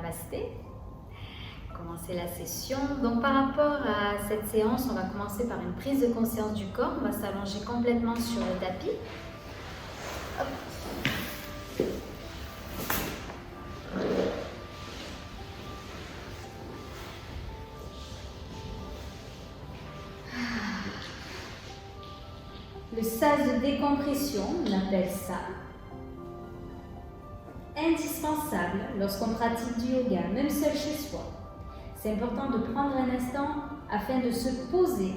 Namasté. Commencer la session. Donc par rapport à cette séance, on va commencer par une prise de conscience du corps. On va s'allonger complètement sur le tapis. Hop. Le sas de décompression, on appelle ça, indispensable lorsqu'on pratique du yoga, même seul chez soi. C'est important de prendre un instant afin de se poser.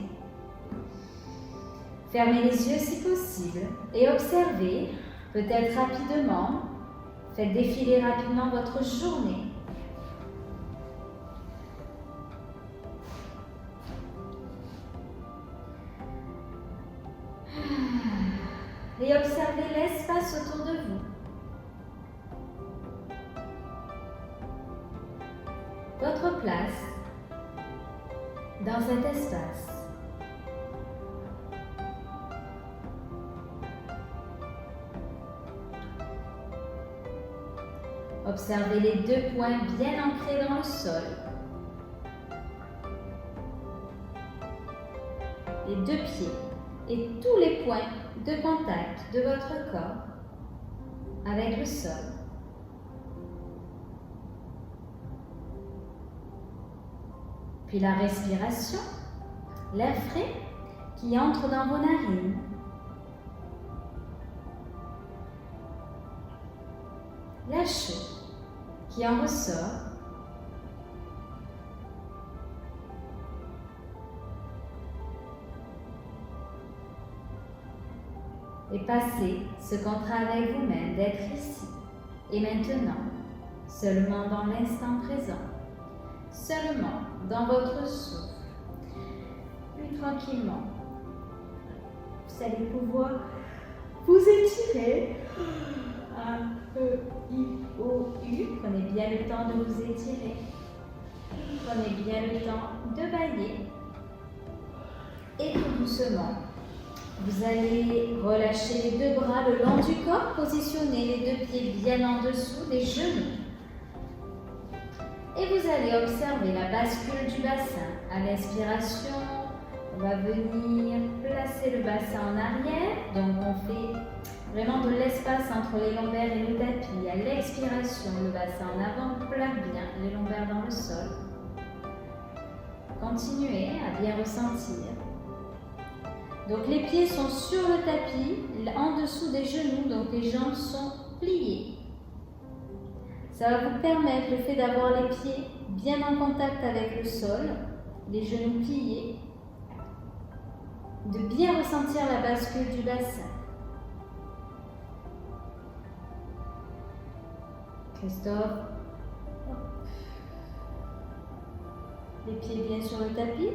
Fermez les yeux si possible et observez, peut-être rapidement, faites défiler rapidement votre journée. Et observez l'espace autour de vous. Votre place dans cet espace. Observez les deux points bien ancrés dans le sol. Les deux pieds et tous les points de contact de votre corps avec le sol. Puis la respiration, l'air frais qui entre dans vos narines. L'air chaud qui en ressort. Et passez ce contrat avec vous-même d'être ici et maintenant, seulement dans l'instant présent, seulement dans votre souffle. Puis tranquillement, vous allez pouvoir vous étirer. A-E-I-O-U. Prenez bien le temps de vous étirer. Prenez bien le temps de bailler. Et tout doucement, vous allez relâcher les deux bras le long du corps, positionner les deux pieds bien en dessous des genoux. Et vous allez observer la bascule du bassin. À l'inspiration, on va venir placer le bassin en arrière. Donc on fait vraiment de l'espace entre les lombaires et le tapis. À l'expiration, le bassin en avant, plaque bien les lombaires dans le sol. Continuez à bien ressentir. Donc les pieds sont sur le tapis, en dessous des genoux, donc les jambes sont pliées. Ça va vous permettre, le fait d'avoir les pieds bien en contact avec le sol, les genoux pliés, de bien ressentir la bascule du bassin. Christophe, les pieds bien sur le tapis.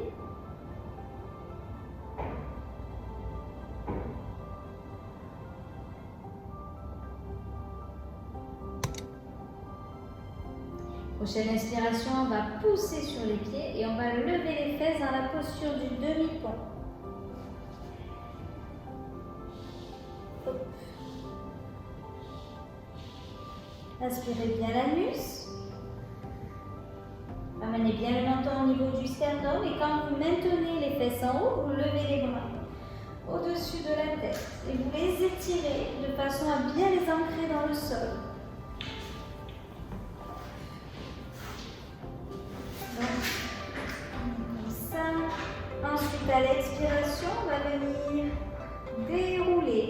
Prochaine inspiration, on va pousser sur les pieds et on va lever les fesses dans la posture du demi-pont. Inspirez bien l'anus. Ramenez bien le menton au niveau du sternum et quand vous maintenez les fesses en haut, vous levez les bras au-dessus de la tête et vous les étirez de façon à bien les ancrer dans le sol. Comme ça. Ensuite, à l'expiration, on va venir dérouler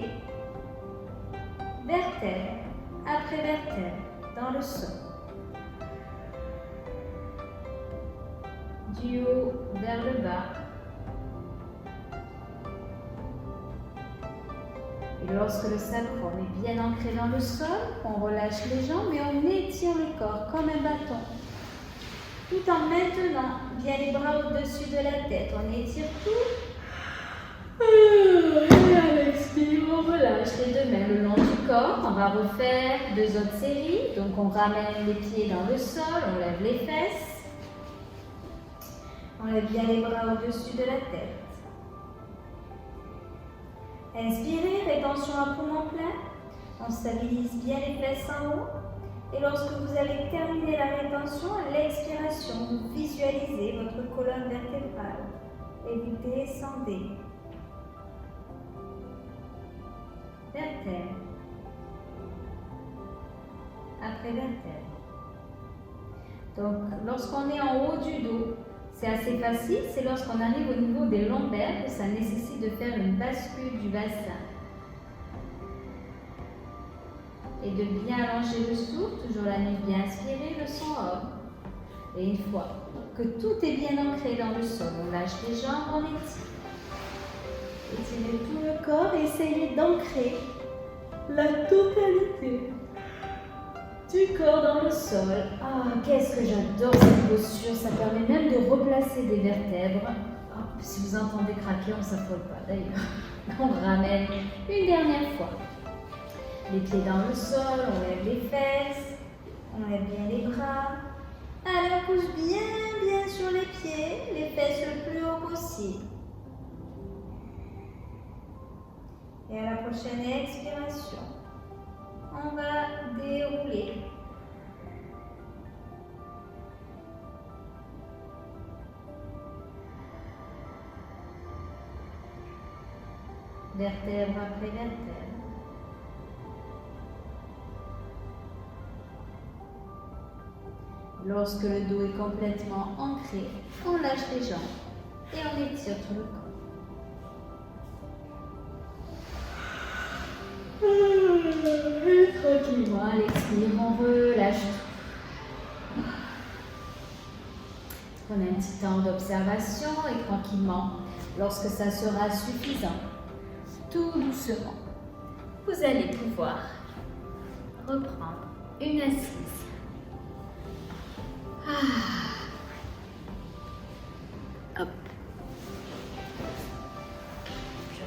vertèbre après vertèbre dans le sol. Du haut vers le bas. Et lorsque le sacrum est bien ancré dans le sol, on relâche les jambes et on étire le corps comme un bâton. Tout en maintenant bien les bras au-dessus de la tête. On étire tout. Et à l'expire, on relâche les deux mains le long du corps. On va refaire deux autres séries. Donc on ramène les pieds dans le sol, on lève les fesses. On lève bien les bras au-dessus de la tête. Inspirez, rétention à poumon plein. On stabilise bien les fesses en haut. Et lorsque vous allez terminer la rétention, à l'expiration, vous visualisez votre colonne vertébrale et vous descendez. Vertèbre. Après vertèbre. Donc, lorsqu'on est en haut du dos, c'est assez facile. C'est lorsqu'on arrive au niveau des lombaires que ça nécessite de faire une bascule du bassin. Et de bien allonger le souffle, toujours la nuit bien inspirée, le son homme. Et une fois que tout est bien ancré dans le sol, on lâche les jambes, on étire. Étirez tout le corps et essayez d'ancrer la totalité du corps dans le sol. Ah, qu'est-ce que j'adore cette posture, ça permet même de replacer des vertèbres. Oh, si vous entendez craquer, on ne s'affole pas d'ailleurs. On ramène une dernière fois. Les pieds dans le sol, on lève les fesses, on lève bien les bras. Alors pousse bien sur les pieds, les fesses le plus haut possible. Et à la prochaine expiration, on va dérouler. Vertèbre après vertèbre. Lorsque le dos est complètement ancré, on lâche les jambes et on étire tout le corps. Et tranquillement, à l'expire, on relâche tout. Prenez un petit temps d'observation et tranquillement, lorsque ça sera suffisant, tout doucement, vous allez pouvoir reprendre une assise. Hop.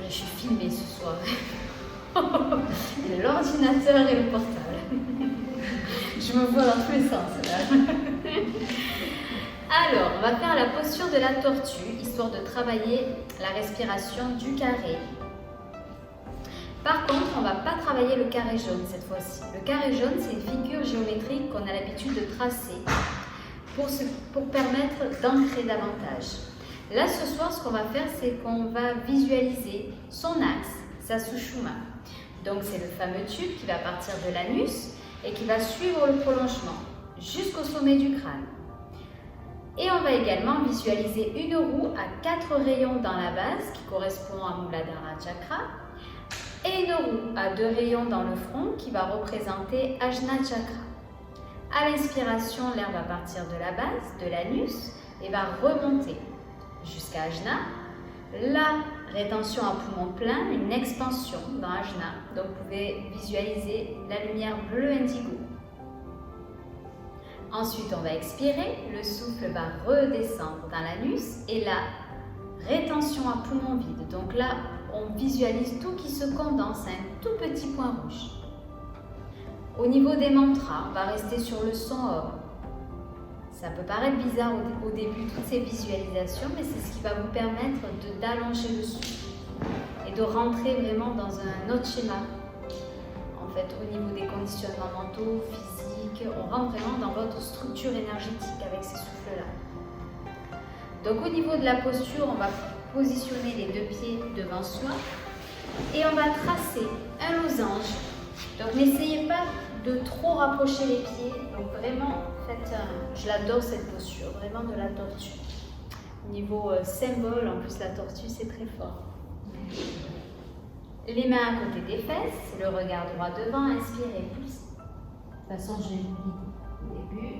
Je suis filmée ce soir. L'ordinateur et le portable. Je me vois dans tous les sens là. Alors, on va faire la posture de la tortue, histoire de travailler la respiration du carré. Par contre, on ne va pas travailler le carré jaune cette fois-ci. Le carré jaune, c'est une figure géométrique qu'on a l'habitude de tracer pour permettre d'ancrer davantage. Là, ce soir, ce qu'on va faire, c'est qu'on va visualiser son axe, sa sushumna. Donc, c'est le fameux tube qui va partir de l'anus et qui va suivre le prolongement jusqu'au sommet du crâne. Et on va également visualiser une roue à 4 rayons dans la base qui correspond à Muladhara Chakra et une roue à 2 rayons dans le front qui va représenter Ajna Chakra. À l'inspiration, l'air va partir de la base, de l'anus et va remonter jusqu'à Ajna. La rétention à poumon plein, une expansion dans Ajna. Donc vous pouvez visualiser la lumière bleue indigo. Ensuite, on va expirer, le souffle va redescendre dans l'anus et la rétention à poumon vide. Donc là, on visualise tout qui se condense à un tout petit point rouge. Au niveau des mantras, on va rester sur le son Om. Ça peut paraître bizarre au début, toutes ces visualisations, mais c'est ce qui va vous permettre d'allonger le souffle et de rentrer vraiment dans un autre schéma. En fait, au niveau des conditionnements mentaux, physiques, on rentre vraiment dans votre structure énergétique avec ces souffles-là. Donc au niveau de la posture, on va positionner les 2 pieds devant soi et on va tracer un losange. Donc n'essayez pas de trop rapprocher les pieds. Donc vraiment, faites je l'adore cette posture, vraiment de la tortue. Niveau symbole, en plus la tortue c'est très fort. Les mains à côté des fesses, le regard droit devant, inspirez, poussez. De toute façon, je vais vous guider au début.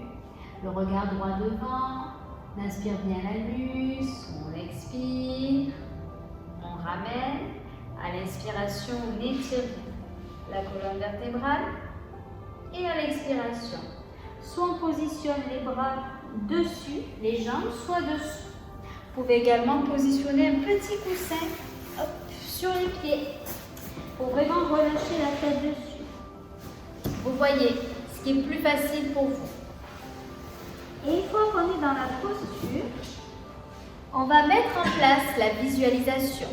Le regard droit devant, on inspire bien l'anus, on expire, on ramène. À l'inspiration, on étire la colonne vertébrale. Et à l'expiration, soit on positionne les bras dessus, les jambes, soit dessous. Vous pouvez également positionner un petit coussin sur les pieds pour vraiment relâcher la tête dessus. Vous voyez ce qui est plus facile pour vous. Et une fois qu'on est dans la posture, on va mettre en place la visualisation.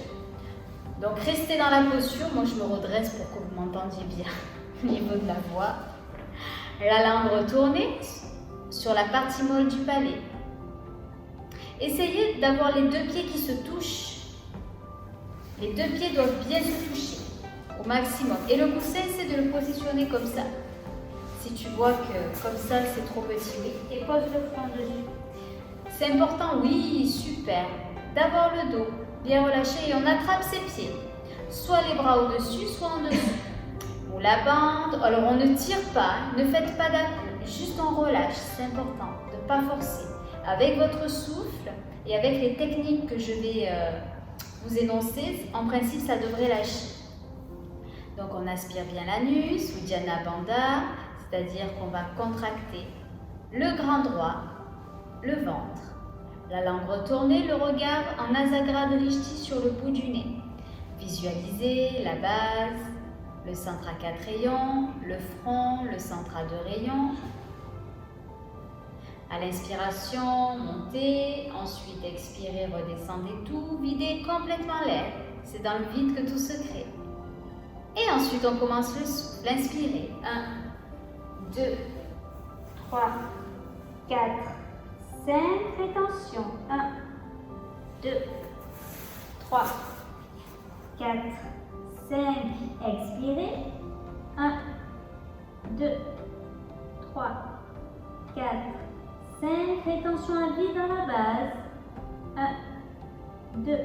Donc restez dans la posture, moi je me redresse pour que vous m'entendiez bien au niveau de la voix. La langue retournée sur la partie molle du palais. Essayez d'avoir les deux pieds qui se touchent. Les deux pieds doivent bien se toucher au maximum. Et le coussin, c'est de le positionner comme ça. Si tu vois que comme ça, c'est trop petit, oui. Et pose le front dessus. C'est important, oui, super. D'avoir le dos bien relâché et on attrape ses pieds. Soit les bras au-dessus, soit en dessous. Ou la bande. Alors on ne tire pas, ne faites pas d'à-coups, juste on relâche, c'est important de ne pas forcer. Avec votre souffle et avec les techniques que je vais vous énoncer, en principe ça devrait lâcher. Donc on aspire bien l'anus, Uddiyana Bandha, c'est-à-dire qu'on va contracter le grand droit, le ventre. La langue retournée, le regard en Nasagra Drishti sur le bout du nez. Visualisez la base, le centre à 4 rayons, le front, le centre à 2 rayons. À l'inspiration, montez, ensuite expirez, redescendez tout, videz complètement l'air. C'est dans le vide que tout se crée. Et ensuite, on commence le souffle. Inspirez. 1, 2, 3, 4, 5. Rétention. 1, 2, 3, 4, 5. Expirez. 1, 2, 3, 4, 5. Rétention à vide dans la base. 1, 2,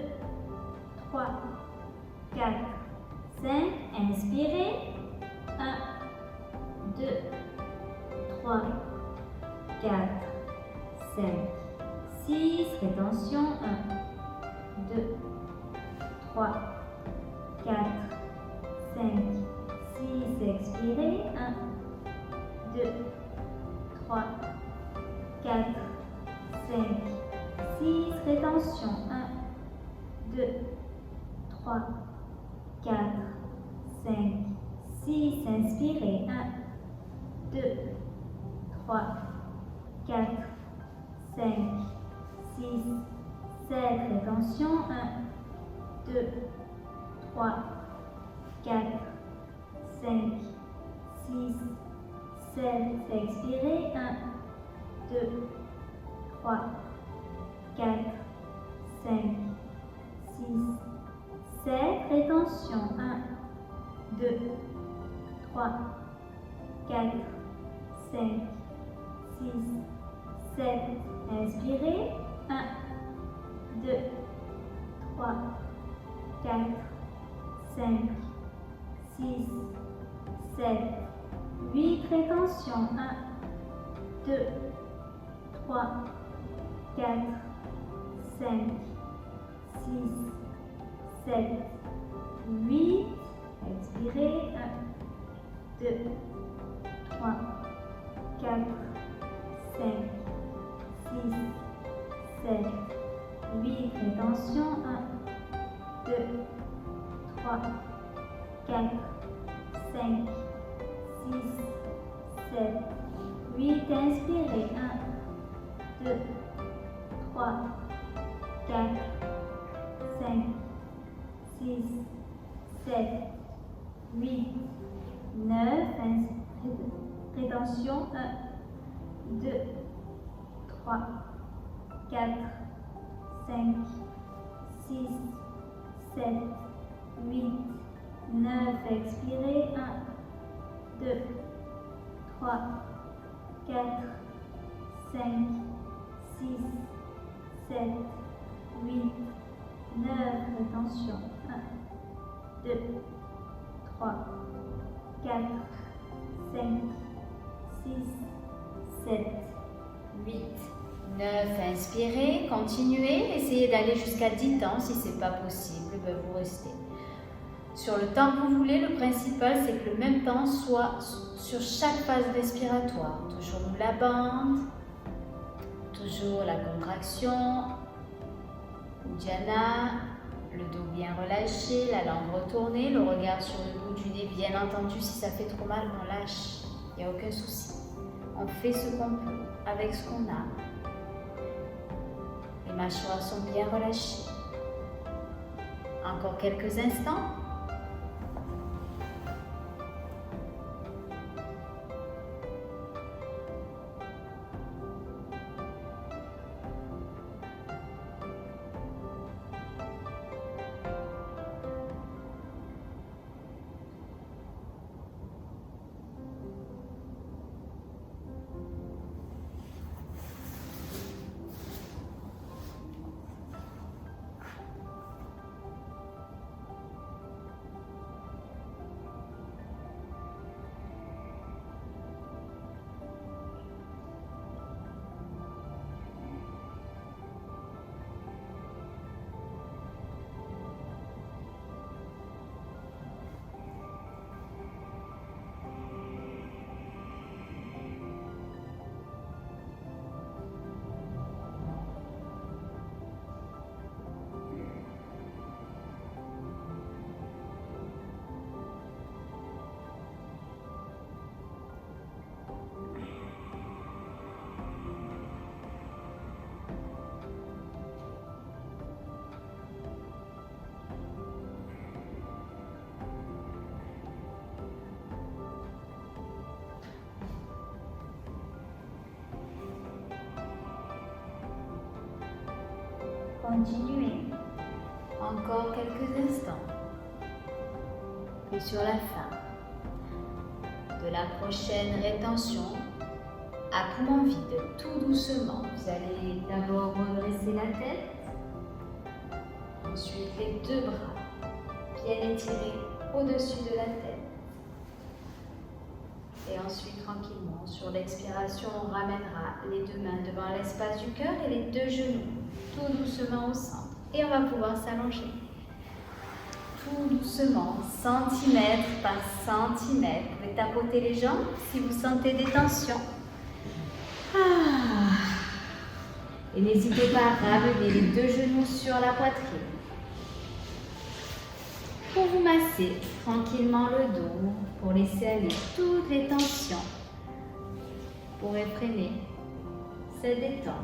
3, 4, 5. Inspirez. 1, 2, 3, 4, 5, 6. Rétention. 1, 2, 3, 4, 5, 6. Expirez. 1, 2, 3, 4, 5, 6. Rétention. 1, 2, 3, 4, 5, 6. Inspirez. 1, 2, 3, 4, 5, 6, 7. Rétention. 1, 2, 3, 4, 5, 6, 7. Expirez. 1, 2, 3, 4, 5, 6, 7. Rétention. 1, 2, 3, 4, 5, 6, 7. Inspirez. 1, 2, 3, 4, 5, 6, 7, 8. Rétention. 1, 2, 3, 4, 5, 6, 7, 8. Expirez. 1, 2, 3, 4, 5, 6, 7, 8. Rétention. 1, 2, 3, 4, 5, 6, 7, 8. Inspirez. 1, 2, 3, 4, 5, 6, 7, 8, 9. Rétention. 1, 2, 3, 4, 5, 6, 7, 8, 9. Expirez. 1, 2, 3, 4, 5, 6, 7, 8, 9. Rétention. 1, 2, 3, 4, 5, 6, 7, 8, 9. Inspirez, continuez. Essayez d'aller jusqu'à 10 temps. Si ce n'est pas possible, vous restez. Sur le temps que vous voulez, le principal, c'est que le même temps soit sur chaque phase respiratoire. Toujours la bande, toujours la contraction, Uddiyana, le dos bien relâché, la langue retournée, le regard sur le bout du nez. Bien entendu, si ça fait trop mal, on lâche. Il n'y a aucun souci. On fait ce qu'on peut avec ce qu'on a. Les mâchoires sont bien relâchées. Encore quelques instants. continuer. Encore quelques instants. Puis sur la fin de la prochaine rétention, à poumon vide, tout doucement, vous allez d'abord redresser la tête. Ensuite, les deux bras bien étirés au-dessus de la tête. Et ensuite, tranquillement, sur l'expiration, on ramènera les deux mains devant l'espace du cœur et les deux genoux, tout doucement au centre. Et on va pouvoir s'allonger. Tout doucement, centimètre par centimètre. Vous pouvez tapoter les jambes si vous sentez des tensions. Et n'hésitez pas à ramener les deux genoux sur la poitrine. Pour vous masser tranquillement le dos, pour laisser aller toutes les tensions, pour freiner cette détente.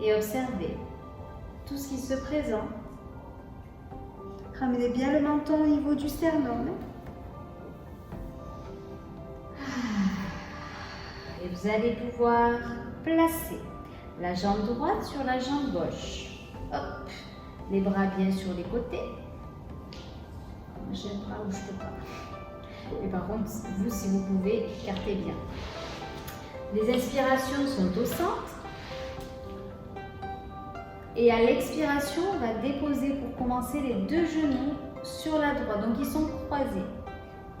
Et observez tout ce qui se présente. Ramenez bien le menton au niveau du sternum. Et vous allez pouvoir placer la jambe droite sur la jambe gauche. Hop, les bras bien sur les côtés. J'ai le bras où je ne peux pas. Et par contre, vous, si vous pouvez, écartez bien. Les inspirations sont au centre. Et à l'expiration, on va déposer pour commencer les deux genoux sur la droite. Donc, ils sont croisés.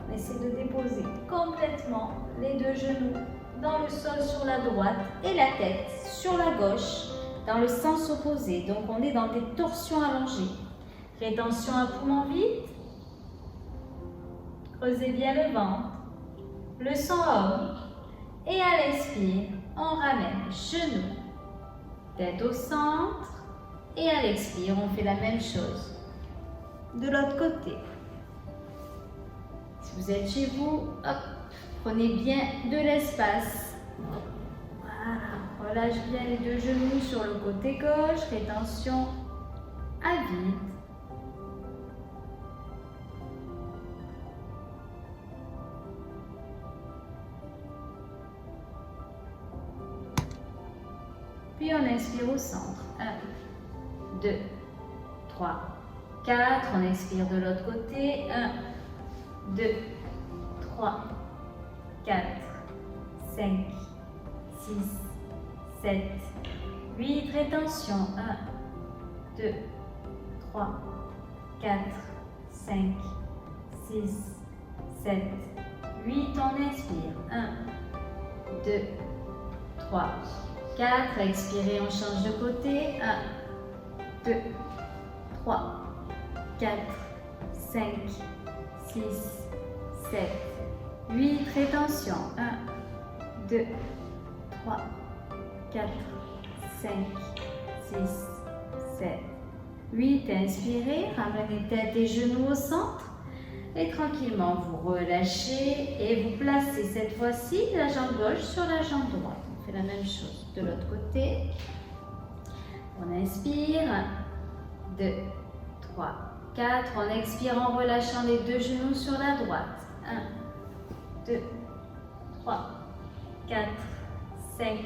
On essaie de déposer complètement les deux genoux dans le sol sur la droite et la tête sur la gauche dans le sens opposé. Donc, on est dans des torsions allongées. Rétention à poumon vide. Creusez bien le ventre. Le sang homme. Et à l'expire, on ramène genoux, tête au centre. Et à l'expire, on fait la même chose. De l'autre côté. Si vous êtes chez vous, hop, prenez bien de l'espace. Voilà, relâche bien les deux genoux sur le côté gauche. Rétention à vide. Puis on inspire au centre. 1, 2, 3, 4. On expire de l'autre côté. 1, 2, 3, 4, 5, 6, 7, 8. Rétention. 1, 2, 3, 4, 5, 6, 7, 8. On inspire. 1, 2, 3, 4. Expirez, on change de côté. 1, 2, 3, 4, 5, 6, 7, 8. Rétention. 1, 2, 3, 4, 5, 6, 7, 8. Inspirez, ramenez tête et genoux au centre. Et tranquillement, vous relâchez et vous placez cette fois-ci la jambe gauche sur la jambe droite. On fait la même chose de l'autre côté. On inspire. 1, 2, 3, 4. On expire en relâchant les deux genoux sur la droite. 1, 2, 3, 4, 5,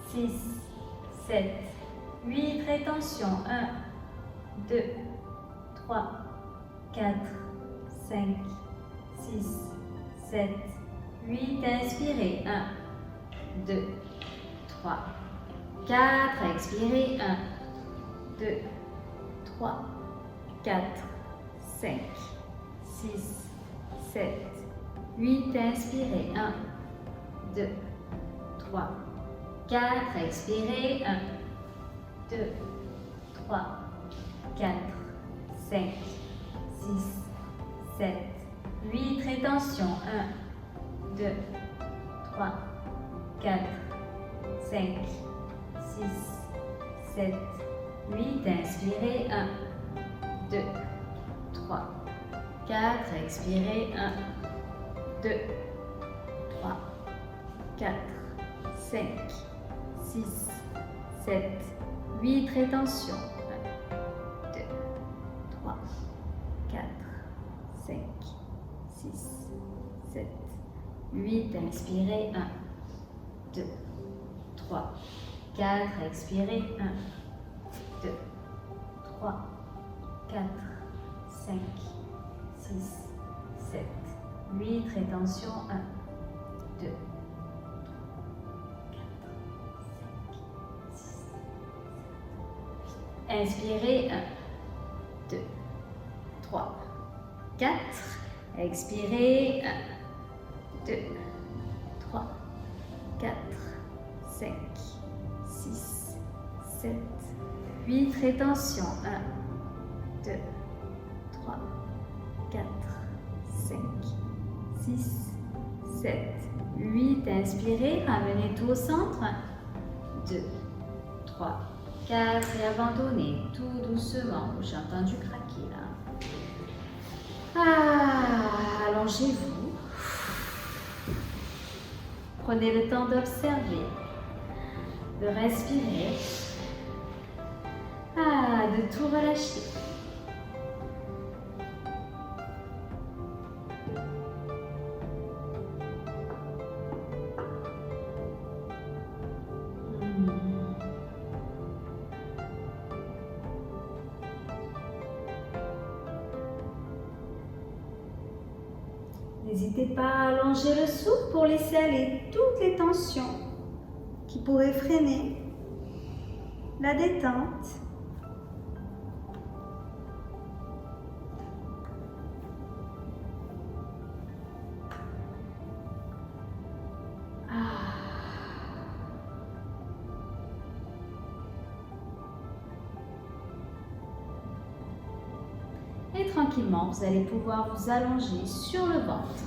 6, 7, 8. Rétention. 1, 2, 3, 4, 5, 6, 7, 8. Inspirez. 1, 2, 3, 4. Expirez. 1, 2, 3, 4, 5, 6, 7, 8. Inspirez. 1, 2, 3, 4. Expirez. 1, 2, 3, 4, 5, 6, 7, 8. Rétention. 1, 2, 3, 4, 5, 6, 7, 8. Inspirez. 1, 2, 3, 4. Expirez. 1, 2, 3, 4, 5, 6, 7, 8. Rétention. 1, 2, 3, 4, 5, 6, 8, inspirez, 1, 2, 3, 4, expirez, 1, 2, 3, 4, 5, 6, 7, 8, rétention, 1, 2, 4, 5, 6, 7, 8. Inspirez, 1, 2, 3, 4, expirez, 1, 2, 3, 4, 5, 6, 7, 8, rétention, 1, 2, 3, 4, 5, 6, 7, 8, inspirez, ramenez tout au centre, 1, 2, 3, 4, et abandonnez tout doucement, j'ai entendu craquer là. Allongez-vous. Prenez le temps d'observer, de respirer, de tout relâcher. N'hésitez pas à allonger le souffle pour laisser aller toutes les tensions qui pourraient freiner la détente. Et tranquillement, vous allez pouvoir vous allonger sur le ventre.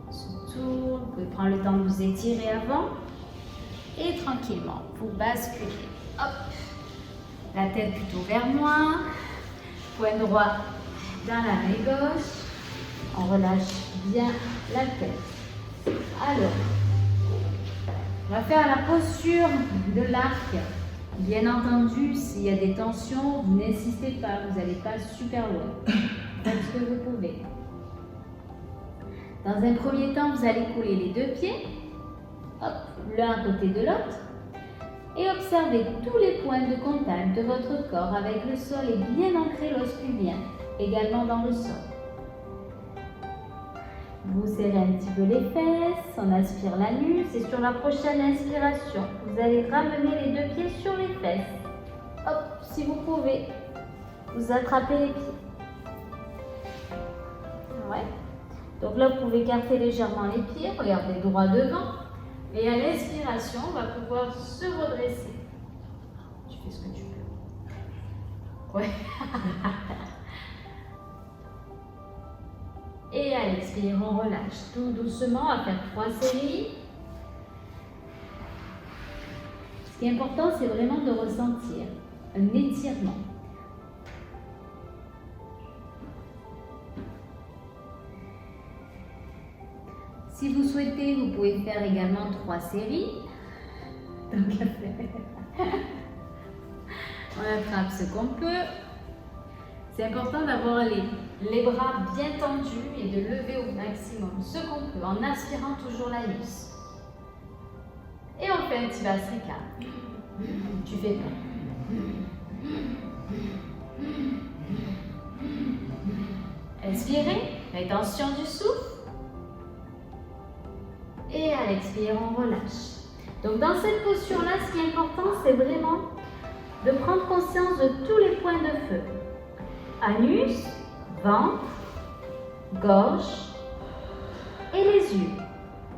On se tourne, vous pouvez prendre le temps de vous étirer avant. Et tranquillement, vous basculez. Hop, la tête plutôt vers moi. Poing droit dans la main gauche. On relâche bien la tête. Alors, on va faire la posture de l'arc. Bien entendu, s'il y a des tensions, vous n'insistez pas, vous n'allez pas super loin. Faites ce que vous pouvez. Dans un premier temps, vous allez couler les deux pieds, hop, l'un à côté de l'autre, et observez tous les points de contact de votre corps avec le sol et bien ancré l'os pubien, également dans le sol. Vous serrez un petit peu les fesses, on aspire l'anus et sur la prochaine inspiration, vous allez ramener les deux pieds sur les fesses. Hop, si vous pouvez, vous attrapez les pieds. Ouais. Donc là, vous pouvez écarter légèrement les pieds, regardez droit devant. Et à l'inspiration, on va pouvoir se redresser. Tu fais ce que tu peux. Ouais. Et à l'expire, on relâche tout doucement, on va faire 3 séries. Ce qui est important, c'est vraiment de ressentir un étirement. Si vous souhaitez, vous pouvez faire également 3 séries. Donc, on attrape ce qu'on peut. C'est important d'avoir les bras bien tendus et de lever au maximum ce qu'on peut en aspirant toujours l'anus. Et on fait un petit Bhastrika. Tu fais pas. Inspirez, rétention du souffle. Et à l'expire, on relâche. Donc dans cette posture-là, ce qui est important, c'est vraiment de prendre conscience de tous les points de feu. Anus, ventre, gorge et les yeux.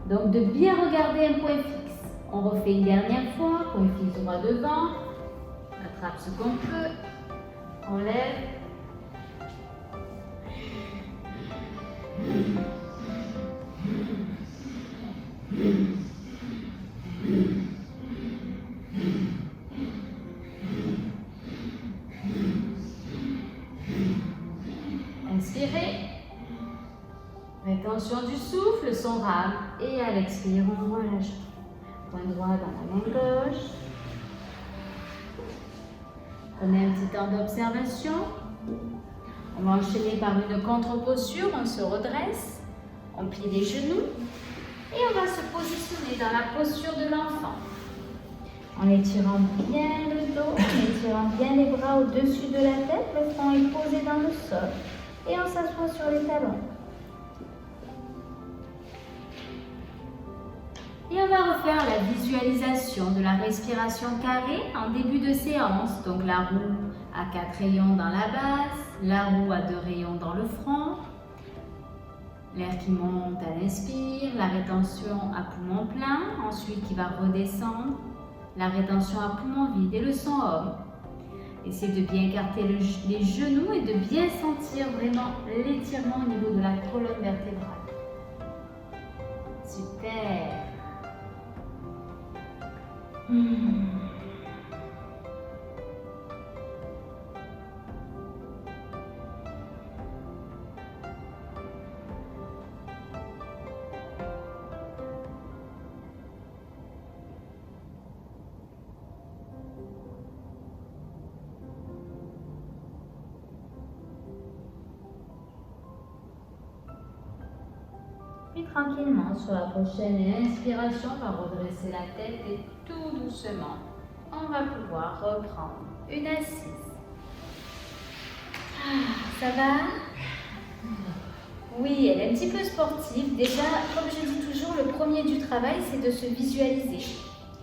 Donc de bien regarder un point fixe. On refait une dernière fois, point fixe droit devant. On attrape ce qu'on peut. On lève. Inspirez, rétention du souffle, son rame, et à l'expire, on relâche. Point droit dans la main gauche. Prenez un petit temps d'observation. On va enchaîner par une contre-posture, on se redresse, on plie les genoux. Et on va se positionner dans la posture de l'enfant. En étirant bien le dos, en étirant bien les bras au-dessus de la tête, le front est posé dans le sol et on s'assoit sur les talons. Et on va refaire la visualisation de la respiration carrée en début de séance. Donc la roue à 4 rayons dans la base, la roue à 2 rayons dans le front, l'air qui monte à l'inspire, la rétention à poumon plein, ensuite qui va redescendre, la rétention à poumon vide et le son homme. Essayez de bien écarter les genoux et de bien sentir vraiment l'étirement au niveau de la colonne vertébrale. Super. Puis tranquillement, sur la prochaine inspiration, on va redresser la tête et tout doucement, on va pouvoir reprendre une assise. Ça va? Oui, elle est un petit peu sportive. Déjà, comme je dis toujours, le premier du travail, c'est de se visualiser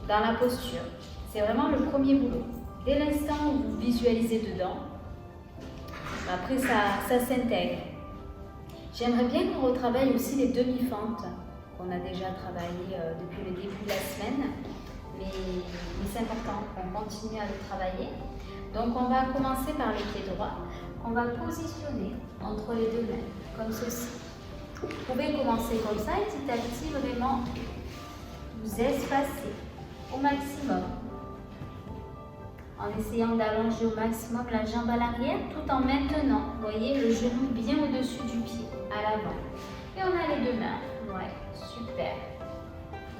dans la posture. C'est vraiment le premier boulot. Dès l'instant où vous visualisez dedans, après ça s'intègre. J'aimerais bien qu'on retravaille aussi les demi-fentes qu'on a déjà travaillé depuis le début de la semaine, mais c'est important qu'on continue à le travailler. Donc on va commencer par les pieds droits. On va positionner entre les deux mains, comme ceci. Vous pouvez commencer comme ça et petit à petit vraiment vous espacer au maximum, en essayant d'allonger au maximum la jambe à l'arrière tout en maintenant, vous voyez, le genou bien au-dessus du pied, à l'avant. Et on a les deux mains. Ouais, super.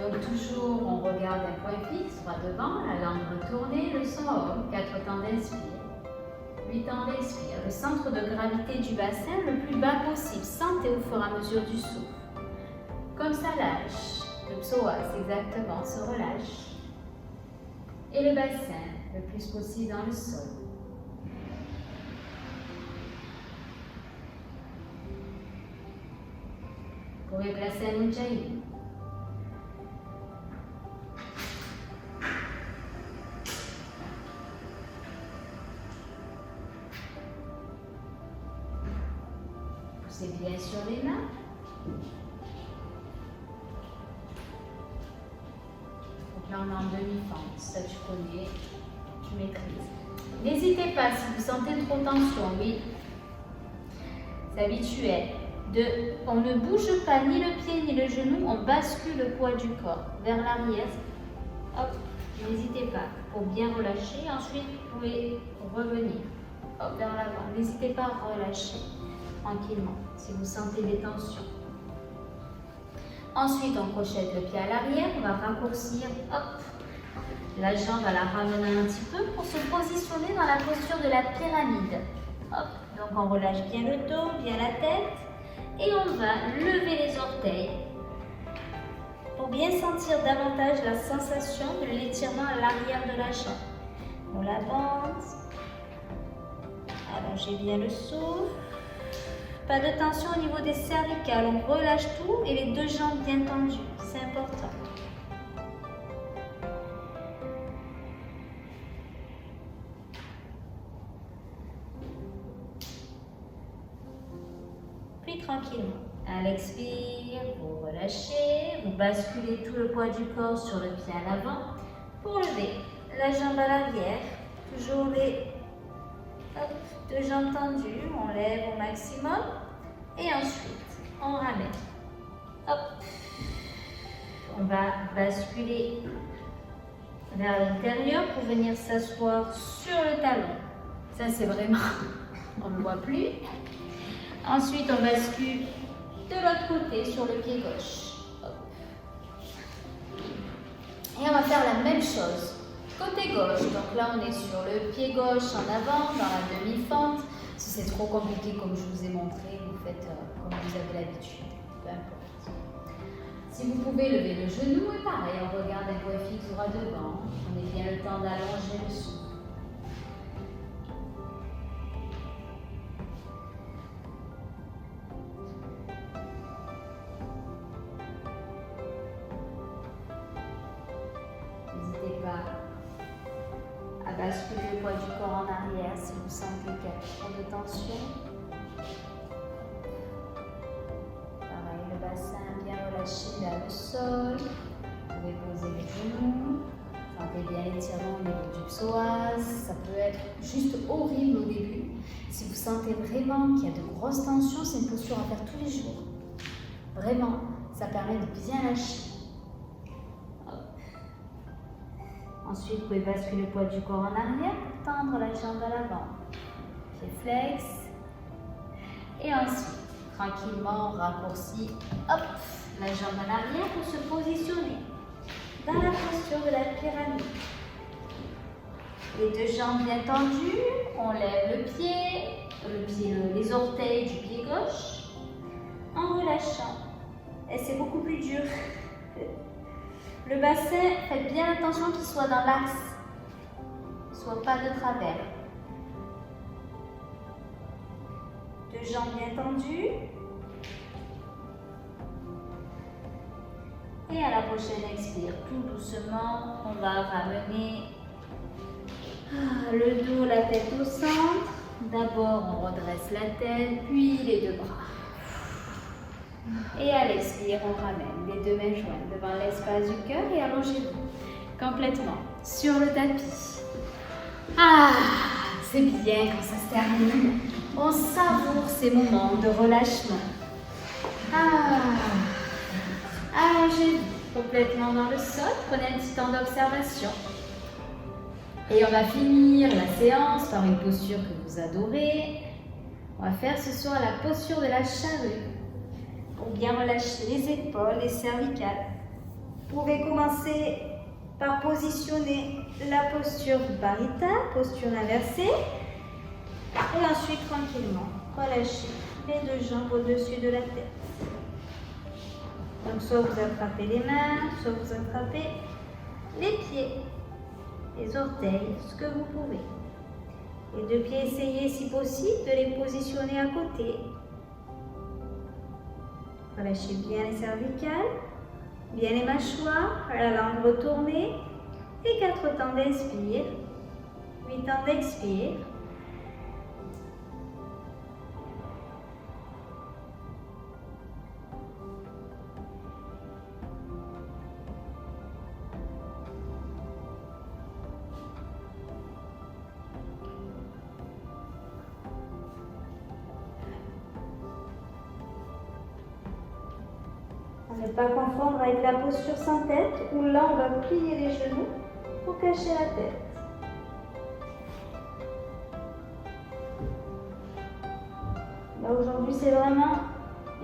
Donc toujours, on regarde un point fixe, droit devant, la langue retournée, le son homme, 4 temps d'inspire, 8 temps d'expire. Le centre de gravité du bassin le plus bas possible. Sentez au fur et à mesure du souffle. Comme ça lâche. Le psoas, exactement, se relâche. Et le bassin, le plus possible dans le sol. Vous pouvez placer un ujjayi. Poussez bien sur les mains. Donc là, on est en demi-fente. Ça, tu connais, tu maîtrises. N'hésitez pas, si vous sentez trop tension, oui, c'est habituel. On ne bouge pas ni le pied ni le genou, on bascule le poids du corps vers l'arrière. Hop, n'hésitez pas, pour bien relâcher. Ensuite, vous pouvez revenir hop, vers l'avant. N'hésitez pas à relâcher tranquillement si vous sentez des tensions. Ensuite, on crochette le pied à l'arrière, on va raccourcir, hop, la jambe, à la ramener un petit peu pour se positionner dans la posture de la pyramide. Hop, donc on relâche bien le dos, bien la tête. Et on va lever les orteils pour bien sentir davantage la sensation de l'étirement à l'arrière de la jambe. On l'avance, allongez bien le souffle. Pas de tension au niveau des cervicales, on relâche tout et les deux jambes bien tendues, c'est important. Puis tranquillement, à l'expire, vous relâchez, vous basculez tout le poids du corps sur le pied à l'avant pour lever la jambe à l'arrière, toujours les deux jambes tendues, on lève au maximum et ensuite on ramène. Hop. On va basculer vers l'intérieur pour venir s'asseoir sur le talon. Ça c'est vraiment, on ne voit plus. Ensuite on bascule de l'autre côté sur le pied gauche. Hop. Et on va faire la même chose. Côté gauche, donc là on est sur le pied gauche en avant, dans la demi-fente. Si c'est trop compliqué comme je vous ai montré, vous faites comme vous avez l'habitude, peu importe. Si vous pouvez lever le genou, et pareil, on regarde un point fixe droit devant. Prenez bien le temps d'allonger le souffle. N'hésitez pas à basculer le poids du corps en arrière si vous sentez qu'il y a trop de tension. Pareil, le bassin bien relâché vers le sol. Vous pouvez poser les genoux. Sentez bien l'étirement au niveau du psoas. Ça peut être juste horrible au début. Si vous sentez vraiment qu'il y a de grosses tensions, c'est une posture à faire tous les jours. Vraiment, ça permet de bien lâcher. Ensuite, vous pouvez basculer le poids du corps en arrière pour tendre la jambe à l'avant. Pied flex. Et ensuite, tranquillement, on raccourcit hop, la jambe en arrière pour se positionner dans la posture de la pyramide. Les deux jambes bien tendues, on lève le pied, les orteils du pied gauche en relâchant. Et c'est beaucoup plus dur. Le bassin, faites bien attention qu'il soit dans l'axe, soit pas de travers. Deux jambes bien tendues. Et à la prochaine expire, tout doucement, on va ramener le dos, la tête au centre. D'abord, on redresse la tête, puis les deux bras. Et à l'expire, on ramène les deux mains jointes devant l'espace du cœur et allongez-vous complètement sur le tapis. Ah, c'est bien quand ça se termine. On savoure ces moments de relâchement. Allongez-vous complètement dans le sol. Prenez un petit temps d'observation. Et on va finir la séance par une posture que vous adorez. On va faire ce soir la posture de la charrue. Pour bien relâcher les épaules, les cervicales. Vous pouvez commencer par positionner la posture Barita, posture inversée. Et ensuite, tranquillement, relâchez les deux jambes au-dessus de la tête. Donc, soit vous attrapez les mains, soit vous attrapez les pieds, les orteils, ce que vous pouvez. Les deux pieds, essayez si possible de les positionner à côté. Relâchez bien les cervicales, bien les mâchoires, la langue retournée. Et 4 temps d'inspire, 8 temps d'expire. Ne pas confondre avec la posture sans tête où là on va plier les genoux pour cacher la tête. Là aujourd'hui c'est vraiment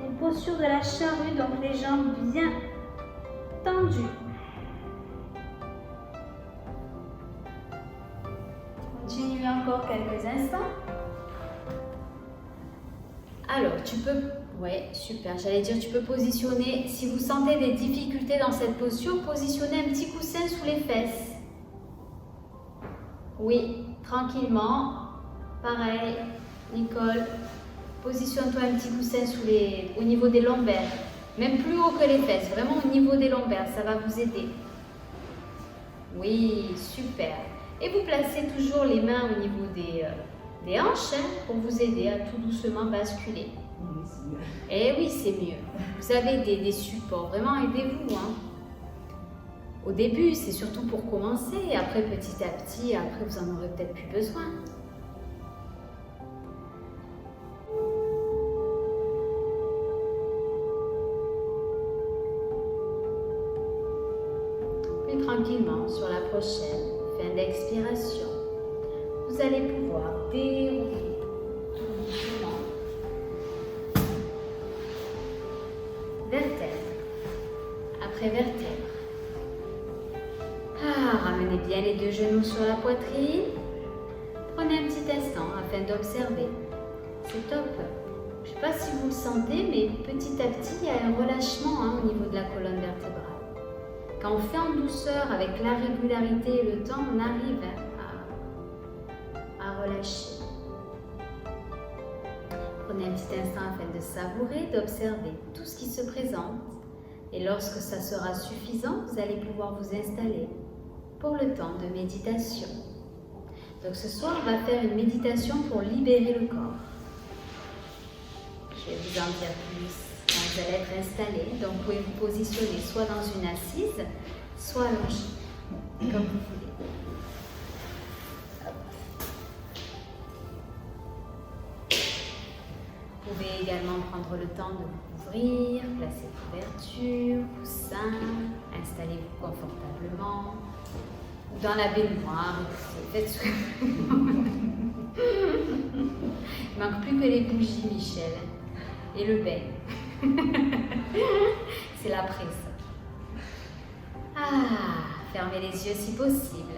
une posture de la charrue, donc les jambes bien tendues. Continuez encore quelques instants. Alors tu peux... Ouais, super. J'allais dire, tu peux positionner, si vous sentez des difficultés dans cette posture, positionnez un petit coussin sous les fesses. Oui, tranquillement. Pareil, Nicole, positionne-toi un petit coussin au niveau des lombaires. Même plus haut que les fesses, vraiment au niveau des lombaires, ça va vous aider. Oui, super. Et vous placez toujours les mains au niveau des hanches pour vous aider à tout doucement basculer. Eh oui, c'est mieux. Vous avez des supports, vraiment aidez-vous. Au début, c'est surtout pour commencer, et après petit à petit, après vous en aurez peut-être plus besoin. Puis tranquillement, sur la prochaine fin d'expiration, vous allez pouvoir dérouler tout doucement. Vertèbre après vertèbre. Ramenez bien les deux genoux sur la poitrine. Prenez un petit instant afin d'observer. C'est top. Je ne sais pas si vous le sentez, mais petit à petit, il y a un relâchement au niveau de la colonne vertébrale. Quand on fait en douceur, avec la régularité et le temps, on arrive à relâcher. Prenez un petit instant afin de savourer, d'observer tout ce qui se présente. Et lorsque ça sera suffisant, vous allez pouvoir vous installer pour le temps de méditation. Donc ce soir, on va faire une méditation pour libérer le corps. Je vais vous en dire plus quand vous allez être installé. Donc vous pouvez vous positionner soit dans une assise, soit allongé, comme vous voulez. Vous pouvez également prendre le temps de vous couvrir, placer couverture, coussin, installez-vous confortablement. Dans la baignoire, faites ce que vous Il manque plus que les bougies, Michel, et le bain. C'est l'après ça. Fermez les yeux si possible.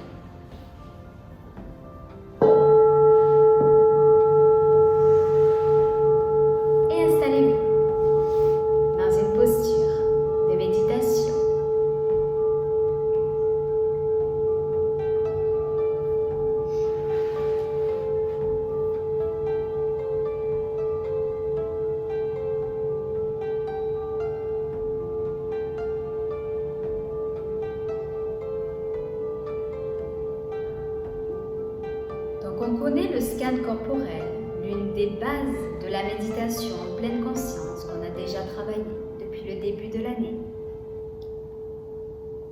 On connaît le scan corporel, l'une des bases de la méditation en pleine conscience qu'on a déjà travaillé depuis le début de l'année.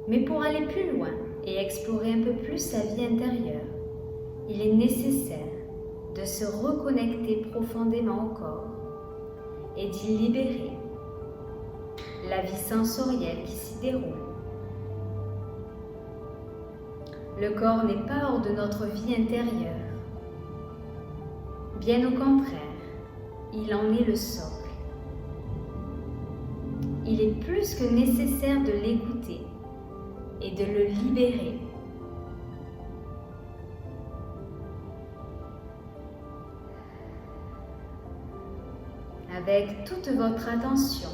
Mais pour aller plus loin et explorer un peu plus sa vie intérieure, il est nécessaire de se reconnecter profondément au corps et d'y libérer la vie sensorielle qui s'y déroule. Le corps n'est pas hors de notre vie intérieure. Bien au contraire, il en est le socle. Il est plus que nécessaire de l'écouter et de le libérer. Avec toute votre attention,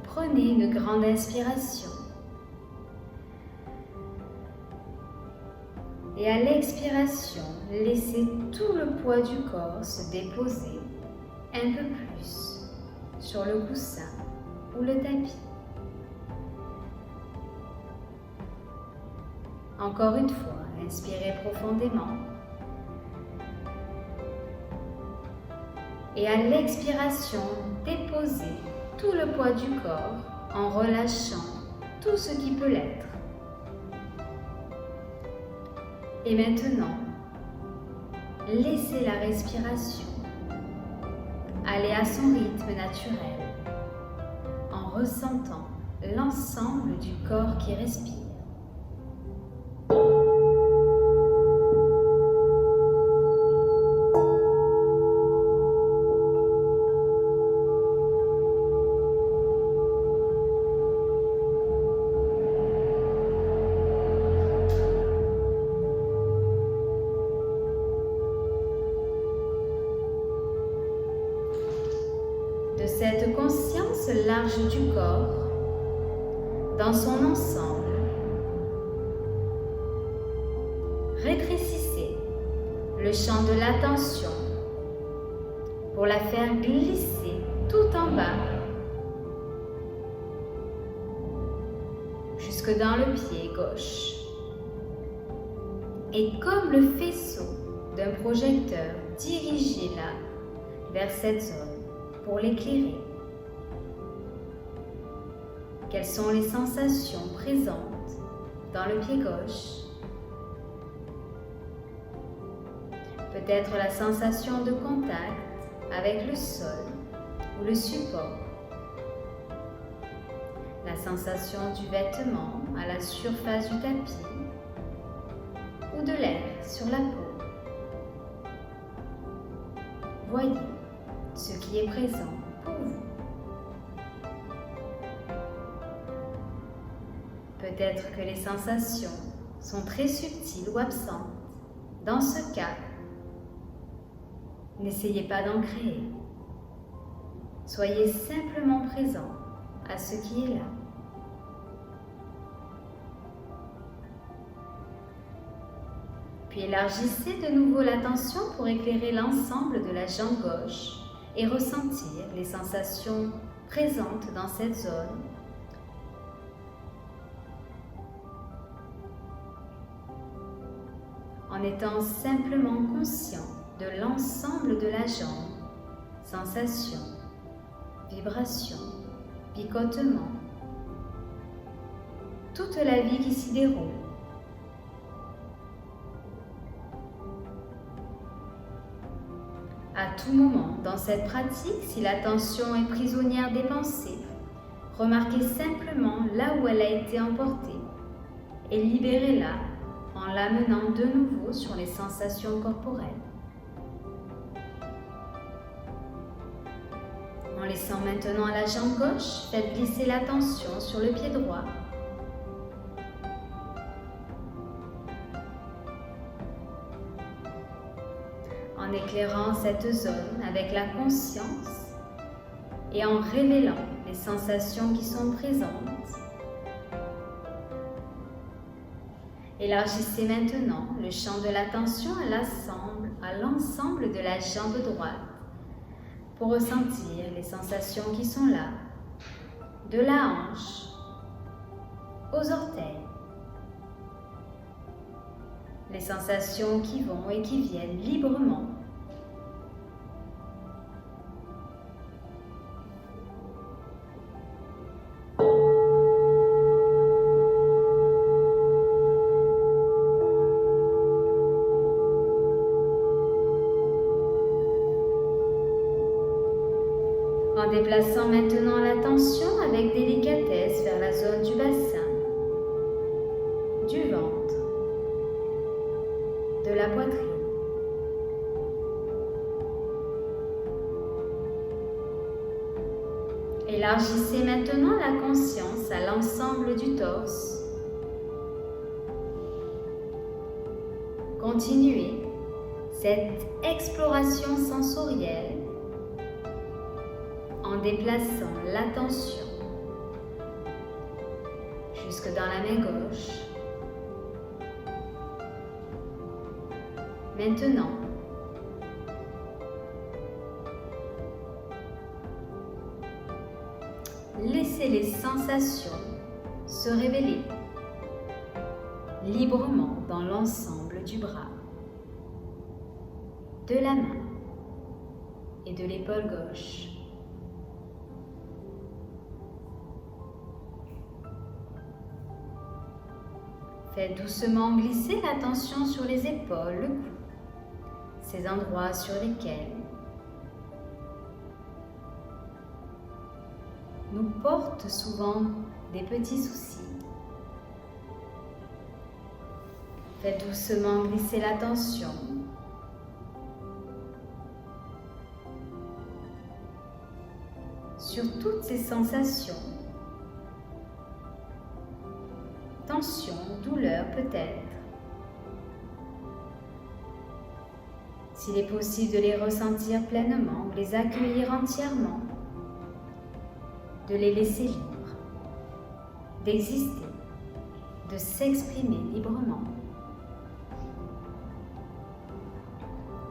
prenez une grande inspiration. Et à l'expiration, laissez tout le poids du corps se déposer un peu plus sur le coussin ou le tapis. Encore une fois, inspirez profondément. Et à l'expiration, déposez tout le poids du corps en relâchant tout ce qui peut l'être. Et maintenant, laissez la respiration aller à son rythme naturel en ressentant l'ensemble du corps qui respire. De cette conscience large du corps, dans son ensemble, rétrécissez le champ de l'attention pour la faire glisser tout en bas, jusque dans le pied gauche. Et comme le faisceau d'un projecteur, dirigez-la vers cette zone pour l'éclairer. Quelles sont les sensations présentes dans le pied gauche? Peut-être la sensation de contact avec le sol ou le support. La sensation du vêtement à la surface du tapis ou de l'air sur la peau. Voyez ce qui est présent pour vous. Peut-être que les sensations sont très subtiles ou absentes. Dans ce cas, n'essayez pas d'en créer. Soyez simplement présent à ce qui est là. Puis élargissez de nouveau l'attention pour éclairer l'ensemble de la jambe gauche et ressentir les sensations présentes dans cette zone. En étant simplement conscient de l'ensemble de la jambe, sensations, vibrations, picotements, toute la vie qui s'y déroule. À tout moment dans cette pratique, si l'attention est prisonnière des pensées, remarquez simplement là où elle a été emportée et libérez-la en l'amenant de nouveau sur les sensations corporelles. En laissant maintenant la jambe gauche, faites glisser l'attention sur le pied droit. En éclairant cette zone avec la conscience et en révélant les sensations qui sont présentes. Élargissez maintenant le champ de l'attention à l'ensemble de la jambe droite pour ressentir les sensations qui sont là, de la hanche aux orteils. Les sensations qui vont et qui viennent librement. En déplaçant maintenant l'attention avec délicatesse vers la zone du bassin, du ventre, de la poitrine. Élargissez maintenant la conscience à l'ensemble du torse. Continuez cette exploration sensorielle en déplaçant l'attention jusque dans la main gauche. Maintenant, laissez les sensations se révéler librement dans l'ensemble du bras, de la main et de l'épaule gauche. Faites doucement glisser l'attention sur les épaules, le cou, ces endroits sur lesquels nous portent souvent des petits soucis. Faites doucement glisser l'attention sur toutes ces sensations. Tension, douleur peut-être. S'il est possible de les ressentir pleinement, de les accueillir entièrement, de les laisser libres, d'exister, de s'exprimer librement.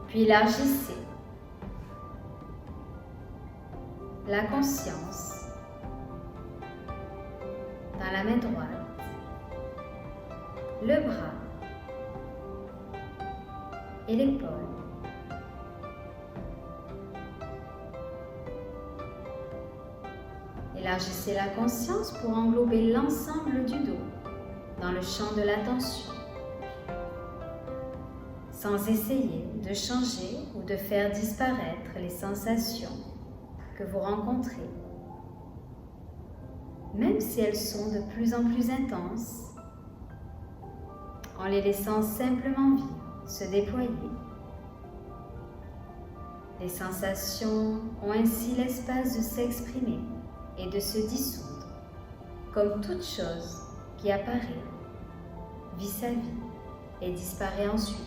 Puis élargissez la conscience dans la main droite, le bras et l'épaule. Élargissez la conscience pour englober l'ensemble du dos dans le champ de l'attention, sans essayer de changer ou de faire disparaître les sensations que vous rencontrez, même si elles sont de plus en plus intenses, en les laissant simplement vivre, se déployer. Les sensations ont ainsi l'espace de s'exprimer et de se dissoudre, comme toute chose qui apparaît, vit sa vie et disparaît ensuite.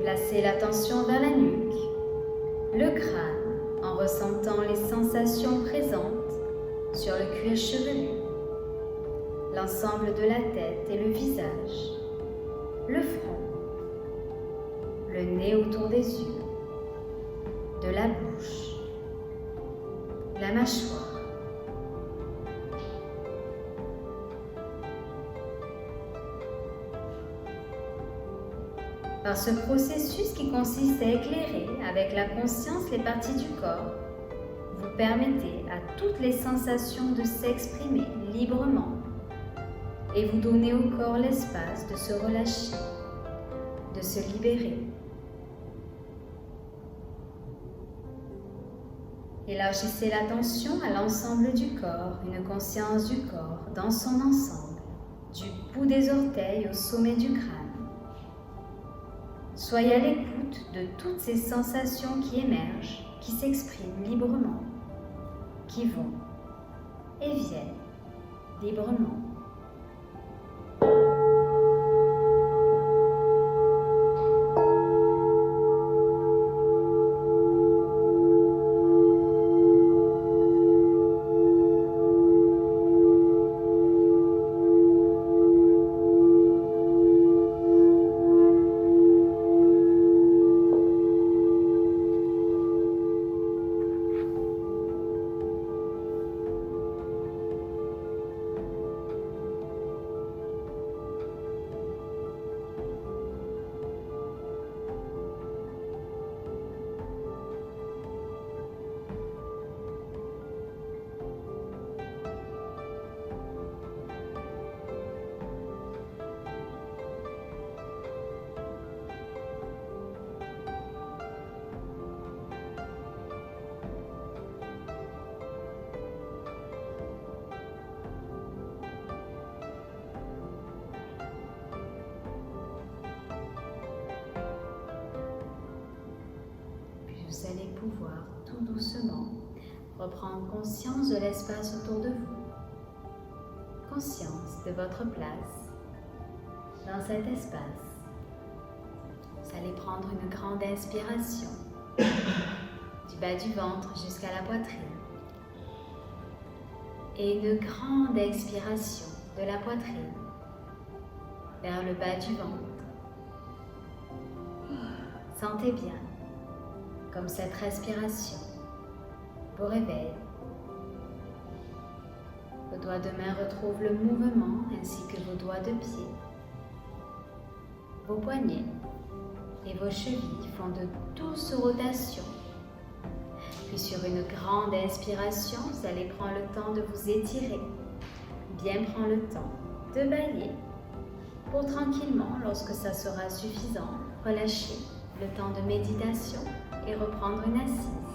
Placez l'attention vers la nuque, le crâne, en ressentant les sensations présentes sur le cuir chevelu, l'ensemble de la tête et le visage, le front, le nez autour des yeux, de la bouche, la mâchoire. Par ce processus qui consiste à éclairer avec la conscience les parties du corps, vous permettez à toutes les sensations de s'exprimer librement et vous donnez au corps l'espace de se relâcher, de se libérer. Élargissez l'attention à l'ensemble du corps, une conscience du corps dans son ensemble, du bout des orteils au sommet du crâne. Soyez à l'écoute de toutes ces sensations qui émergent, qui s'expriment librement, qui vont et viennent librement. Vous allez pouvoir tout doucement reprendre conscience de l'espace autour de vous, conscience de votre place dans cet espace. Vous allez prendre une grande inspiration du bas du ventre jusqu'à la poitrine et une grande expiration de la poitrine vers le bas du ventre. Sentez bien comme cette respiration vous réveille. Vos doigts de main retrouvent le mouvement ainsi que vos doigts de pied. Vos poignets et vos chevilles font de douces rotations. Puis sur une grande inspiration, vous allez prendre le temps de vous étirer. Bien prendre le temps de bailler pour tranquillement, lorsque ça sera suffisant, relâcher le temps de méditation et reprendre une assise.